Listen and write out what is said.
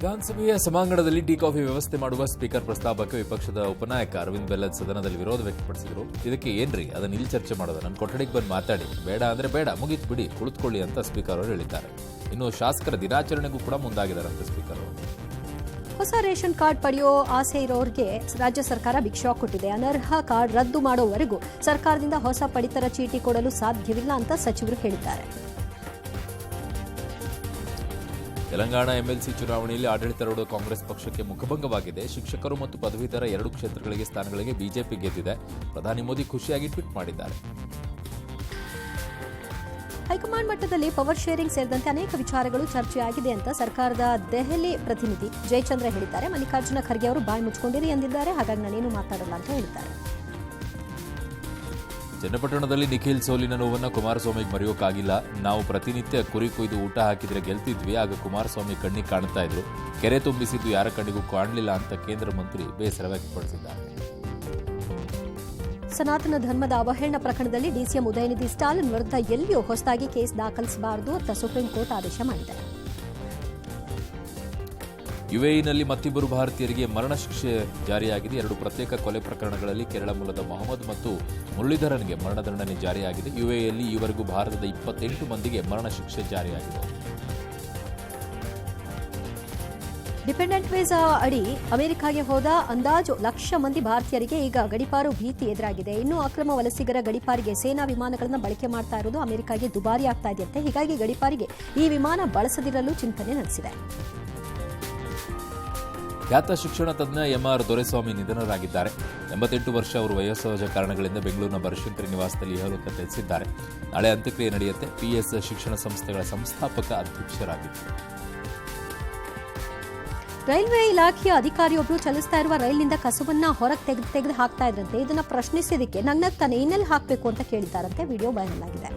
ವಿಧಾನಸಭೆಯ ಸಭಾಂಗಣದಲ್ಲಿ tea coffee ವ್ಯವಸ್ಥೆ ಮಾಡುವ ಸ್ಪೀಕರ್ ಪ್ರಸ್ತಾಪಕ್ಕೆ ವಿಪಕ್ಷದ ಉಪನಾಯಕ ಅರವಿಂದ್ ಬೆಲ್ಲದ್ ಸದನದಲ್ಲಿ ವಿರೋಧ ವ್ಯಕ್ತಪಡಿಸಿದರು. ಇದಕ್ಕೆ ಏನ್ರಿ ಅದನ್ನ ಇಲ್ಲಿ ಚರ್ಚೆ ಮಾಡೋದು, ನನ್ನ ಕೊಠಡಿಗೆ ಬಂದು ಮಾತಾಡಿ, ಬೇಡ ಅಂದ್ರೆ ಬೇಡ, ಮುಗಿತ್ ಬಿಡಿ, ಕುಳಿತುಕೊಳ್ಳಿ ಅಂತ ಸ್ಪೀಕರ್ ಅವರು ಹೇಳಿದ್ದಾರೆ. ಇನ್ನು ಶಾಸಕರ ದಿನಾಚರಣೆಗೂ ಕೂಡ ಮುಂದಾಗಿದ್ದಾರಂತೆ ಸ್ಪೀಕರ್ ಅವರು. ಹೊಸ ರೇಷನ್ ಕಾರ್ಡ್ ಪಡೆಯೋ ಆಸೆ ಇರೋರಿಗೆ ರಾಜ್ಯ ಸರ್ಕಾರ ಬಿಗ್ ಶಾಕ್ ಕೊಟ್ಟಿದೆ. ಅನರ್ಹ ಕಾರ್ಡ್ ರದ್ದು ಮಾಡೋವರೆಗೂ ಸರ್ಕಾರದಿಂದ ಹೊಸ ಪಡಿತರ ಚೀಟಿ ಕೊಡಲು ಸಾಧ್ಯವಿಲ್ಲ ಅಂತ ಸಚಿವರು ಹೇಳಿದ್ದಾರೆ. ತೆಲಂಗಾಣ ಎಂಎಲ್ಸಿ ಚುನಾವಣೆಯಲ್ಲಿ ಆಡಳಿತಾರೂಢ ಕಾಂಗ್ರೆಸ್ ಪಕ್ಷಕ್ಕೆ ಮುಖಭಂಗವಾಗಿದೆ. ಶಿಕ್ಷಕರು ಮತ್ತು ಪದವೀಧರ 2 ಕ್ಷೇತ್ರಗಳಿಗೆ ಸ್ಥಾನಗಳಿಗೆ ಬಿಜೆಪಿ ಗೆದ್ದಿದೆ. ಪ್ರಧಾನಿ ಮೋದಿ ಖುಷಿಯಾಗಿ ಟ್ವೀಟ್ ಮಾಡಿದ್ದಾರೆ. ಹೈಕಮಾಂಡ್ ಮಟ್ಟದಲ್ಲಿ ಪವರ್ ಶೇರಿಂಗ್ ಸೇರಿದಂತೆ ಅನೇಕ ವಿಚಾರಗಳು ಚರ್ಚೆಯಾಗಿದೆ ಅಂತ ಸರ್ಕಾರದ ದೆಹಲಿ ಪ್ರತಿನಿಧಿ ಜಯಚಂದ್ರ ಹೇಳಿದ್ದಾರೆ. ಮಲ್ಲಿಕಾರ್ಜುನ ಖರ್ಗೆ ಅವರು ಬಾಯಿ ಮುಚ್ಕೊಂಡಿರಿ ಎಂದಿದ್ದಾರೆ. ಹಾಗಾಗಿ ನಾನೇನು ಮಾತಾಡಲ್ಲ ಅಂತ ಹೇಳಿದ್ದಾರೆ. ಚನ್ನಪಟ್ಟಣದಲ್ಲಿ ನಿಖಿಲ್ ಸೋಲಿನ ನೋವನ್ನು ಕುಮಾರಸ್ವಾಮಿಗೆ ಮರೆಯೋಕ್ಕಾಗಿಲ್ಲ. ನಾವು ಪ್ರತಿನಿತ್ಯ ಕುರಿ ಕೊಯ್ದು ಊಟ ಹಾಕಿದ್ರೆ ಗೆಲ್ತಿದ್ವಿ, ಆಗ ಕುಮಾರಸ್ವಾಮಿ ಕಣ್ಣಿಗೆ ಕಾಣ್ತಾ ಇದ್ರು. ಕೆರೆ ತುಂಬಿಸಿದ್ದು ಯಾರ ಕಣ್ಣಿಗೂ ಕಾಣಲಿಲ್ಲ ಅಂತ ಕೇಂದ್ರ ಮಂತ್ರಿ ಬೇಸರ ವ್ಯಕ್ತಪಡಿಸಿದ್ದಾರೆ. ಸನಾತನ ಧರ್ಮದ ಅವಹೇಳನ ಪ್ರಕರಣದಲ್ಲಿ ಡಿಸಿಎಂ ಉದಯನಿಧಿ ಸ್ಟಾಲಿನ್ ವಿರುದ್ಧ ಎಲ್ಲಿಯೂ ಹೊಸದಾಗಿ ಕೇಸ್ ದಾಖಲಿಸಬಾರದು ಅಂತ ಸುಪ್ರೀಂ ಕೋರ್ಟ್ ಆದೇಶ ಮಾಡಿದೆ. ಯುಎಇನಲ್ಲಿ ಮತ್ತಿಬ್ಬರು ಭಾರತೀಯರಿಗೆ ಮರಣ ಶಿಕ್ಷೆ ಜಾರಿಯಾಗಿದೆ. 2 ಪ್ರತ್ಯೇಕ ಕೊಲೆ ಪ್ರಕರಣಗಳಲ್ಲಿ ಕೇರಳ ಮೂಲದ ಮೊಹಮ್ಮದ್ ಮತ್ತು ಮುರಳೀಧರನ್ಗೆ ಮರಣದಂಡನೆ ಜಾರಿಯಾಗಿದೆ. ಯುಎಇಯಲ್ಲಿ ಈವರೆಗೂ ಭಾರತದ 28 ಮಂದಿಗೆ ಮರಣ ಶಿಕ್ಷೆ ಜಾರಿಯಾಗಿದೆ. ಡಿಪೆಂಡೆಂಟ್ ವೀಸಾ ಅಡಿ ಅಮೆರಿಕಾಗೆ ಹೋದ ಅಂದಾಜು 1,00,000 ಮಂದಿ ಭಾರತೀಯರಿಗೆ ಈಗ ಗಡೀಪಾರು ಭೀತಿ ಎದುರಾಗಿದೆ. ಇನ್ನು ಅಕ್ರಮ ವಲಸಿಗರ ಗಡೀಪಾರಿಗೆ ಸೇನಾ ವಿಮಾನಗಳನ್ನು ಬಳಕೆ ಮಾಡ್ತಾ ಇರೋದು ಅಮೆರಿಕಾಗೆ ದುಬಾರಿ ಆಗ್ತಾ ಇದೆಯಂತೆ. ಹೀಗಾಗಿ ಗಡೀಪಾರಿಗೆ ಈ ವಿಮಾನ ಬಳಸದಿರಲು ಚಿಂತನೆ ನಡೆಸಿದೆ. ಖ್ಯಾತ ಶಿಕ್ಷಣ ತಜ್ಞ ಎಂಆರ್ ದೊರೆಸ್ವಾಮಿ ನಿಧನರಾಗಿದ್ದಾರೆ. 88 ವರ್ಷ ಅವರು ವಯೋಸಹಜ ಕಾರಣಗಳಿಂದ ಬೆಂಗಳೂರಿನ ಬನಶಂಕರಿ ನಿವಾಸದಲ್ಲಿ ಇಹಲೋಕ ತ್ಯಜಿಸಿದ್ದಾರೆ. ನಾಳೆ ಅಂತ್ಯಕ್ರಿಯೆ ನಡೆಯುತ್ತೆ. ಪಿಎಸ್ ಶಿಕ್ಷಣ ಸಂಸ್ಥೆಗಳ ಸಂಸ್ಥಾಪಕ ಅಧ್ಯಕ್ಷರಾಗಿದ್ದರು. ರೈಲ್ವೆ ಇಲಾಖೆಯ ಅಧಿಕಾರಿಯೊಬ್ಬರು ಚಲಿಸ್ತಾ ಇರುವ ರೈಲಿನಿಂದ ಕಸವನ್ನ ಹೊರಗೆ ತೆಗೆದು ಹಾಕ್ತಾ ಇದ್ರಂತೆ. ಇದನ್ನ ಪ್ರಶ್ನಿಸಿದಕ್ಕೆ ನಗ್ನಗ್ತಾನೆ ಇನ್ನೆಲ್ಲಿ ಹಾಕಬೇಕು ಅಂತ ಕೇಳಿದ್ದಾರಂತೆ. ವಿಡಿಯೋ ವೈರಲ್ ಆಗಿದೆ.